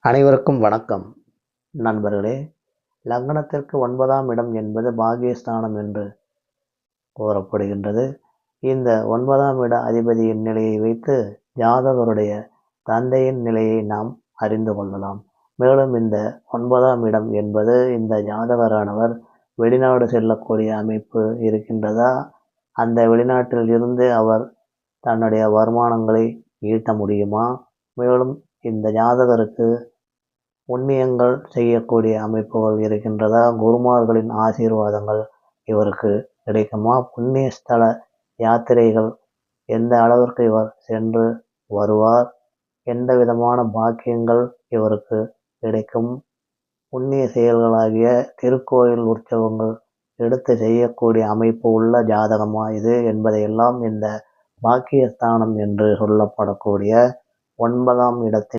அனைவருக்கும் வணக்கம் நண்பர்களே. லக்னத்திற்கு 9ஆம் இடம் என்பது பாகியஸ்தானம் என்று கூறப்படுகின்றது. இந்த 9ஆம் இட அதிபதியின் நிலையை வைத்து ஜாதகருடைய தந்தையின் நிலையை நாம் அறிந்து கொள்ளலாம். மேலும் இந்த 9ஆம் இடம் என்பது இந்த ஜாதகரானவர் வெளிநாடு செல்லக்கூடிய அமைப்பு இருக்கின்றதா, அந்த வெளிநாட்டில் இருந்து அவர் தன்னுடைய வருமானங்களை ஈட்ட முடியுமா, மேலும் இந்த ஜாதகருக்கு புண்ணியங்கள் செய்யக்கூடிய அமைப்புகள் இருக்கின்றதா, குருமார்களின் ஆசீர்வாதங்கள் இவருக்கு கிடைக்குமா, புண்ணிய ஸ்தல யாத்திரைகள் எந்த அளவிற்கு இவர் சென்று வருவார், எந்த விதமான பாக்கியங்கள் இவருக்கு கிடைக்கும், புண்ணிய செயல்களாகிய திருக்கோயில் உற்சவங்கள் எடுத்து செய்யக்கூடிய அமைப்பு உள்ள ஜாதகமா இது என்பதையெல்லாம் இந்த பாக்கியஸ்தானம் என்று சொல்லப்படக்கூடிய 9ஆம் இடத்தில்